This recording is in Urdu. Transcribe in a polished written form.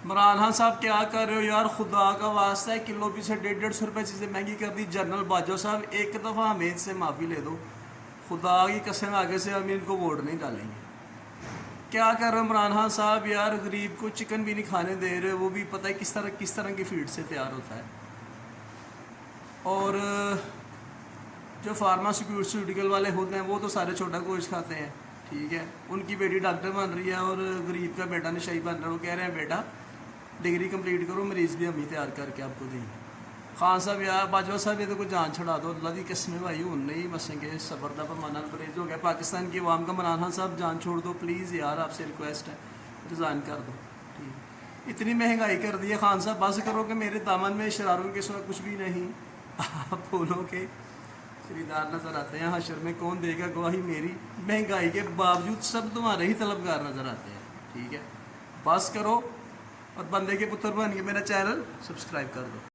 عمران خان صاحب کیا کر رہے ہو یار، خدا کا واسطہ ہے، کلو پیچھے 150 روپے چیزیں مہنگی کر دی۔ جنرل باجوہ صاحب ایک دفعہ ہمیں سے معافی لے دو، خدا کی قسم آگے سے ہم ان کو ووٹ نہیں ڈالیں گے۔ کیا کر رہے ہو عمران خان صاحب یار، غریب کو چکن بھی نہیں کھانے دے رہے، وہ بھی پتہ ہے کس طرح کی فیڈ سے تیار ہوتا ہے۔ اور جو فارماسیوٹیکل والے ہوتے ہیں وہ تو سارے چھوٹا گوشت کھاتے ہیں، ٹھیک ہے، ان کی بیٹی ڈاکٹر بن رہی ہے اور غریب کا بیٹا نشائی بن رہا ہے۔ وہ کہہ رہے ہیں بیٹا ڈگری کمپلیٹ کرو، مریض بھی ہم ہی تیار کر کے آپ کو دیں۔ خان صاحب یار، باجوہ صاحب یہ تو کوئی جان چھڑا دو، اللہ کی قسم بھائی ہوں نہیں بسیں گے، صبر دا پیمانہ پرہیز ہو گیا پاکستان کی عوام کا۔ عمران خان صاحب جان چھوڑ دو پلیز یار، آپ سے ریکویسٹ ہے، ریزائن کر دو، ٹھیک۔ اتنی مہنگائی کر دی ہے خان صاحب، بس کرو کہ میرے دامن میں شراروں کے سوا کچھ بھی نہیں۔ آپ بولو کہ خریدار نظر آتے ہیں حشر میں، کون دے گا گواہی میری؟ مہنگائی کے باوجود سب تمہارے ہی طلبگار نظر آتے ہیں، ٹھیک ہے، بس کرو اور بندے کے پتر بن کے میرا چینل سبسکرائب کر دو۔